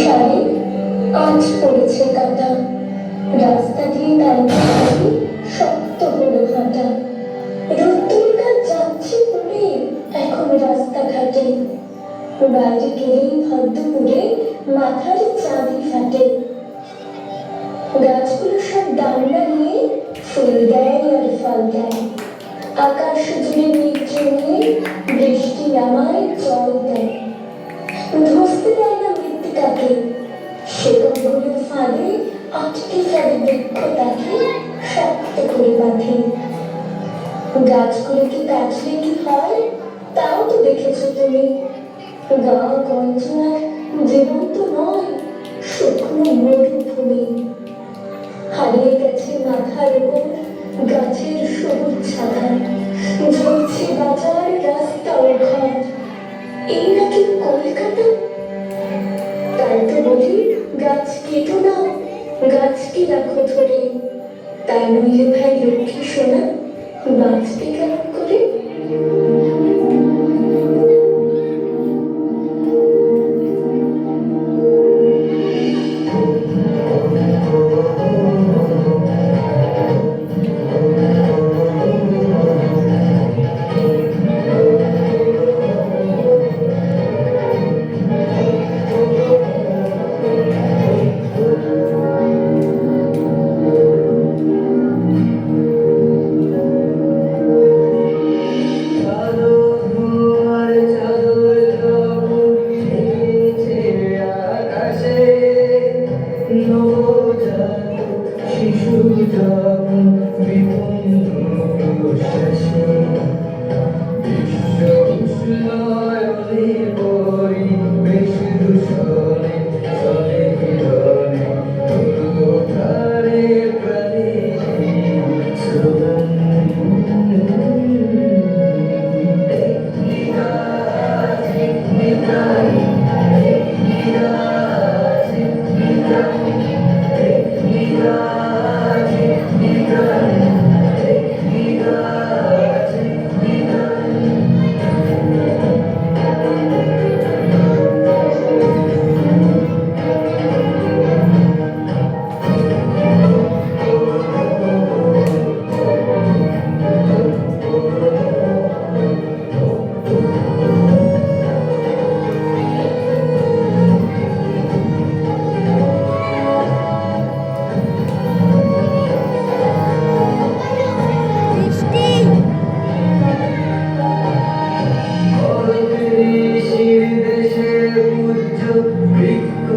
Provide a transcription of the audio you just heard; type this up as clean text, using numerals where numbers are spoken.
শাড়ি আঁচ পড়েছে কাটা, রাস্তা দিয়ে দাঁড়িয়ে শক্ত হলো হাঁটা। রোদ্দুরটা যাচ্ছে পড়ে এখন রাস্তাঘাটে, বাইরে গেলেই ভদ্রপুরে মাথার চাঁদি ফাটে। গাছগুলো সব ডান্ডা নিয়ে ফুল দেয় আর ফল দেয়, আকাশ জুড়ে মেঘ জমিয়ে বৃষ্টি নামায় জল দেয়। ধসতে দেয় না মৃত্তিকাকে, সে কবরের ফাঁদে আটকে ফেলে বৃক্ষটাকে শক্ত করে বাঁধে। গাছগুলোকে কাটলে কি হয় তাও তো দেখেছো তুমি, গা গঞ্জ আর জীবন্ত নয়, শুকনো মরুভূমি। হারিয়ে গেছে মাথার উপর গাছের সবুজ ছাতা, জ্বলছে বাজার রাস্তা ও ঘর। এই নাকি কলকাতা? তাই তো বলি গাছ কেটো না, গাছকে রাখো ধরে, তাই নইলে ভাই লক্ষ্মী সোনা বাঁচবে কেমন করে? বৃক্ষ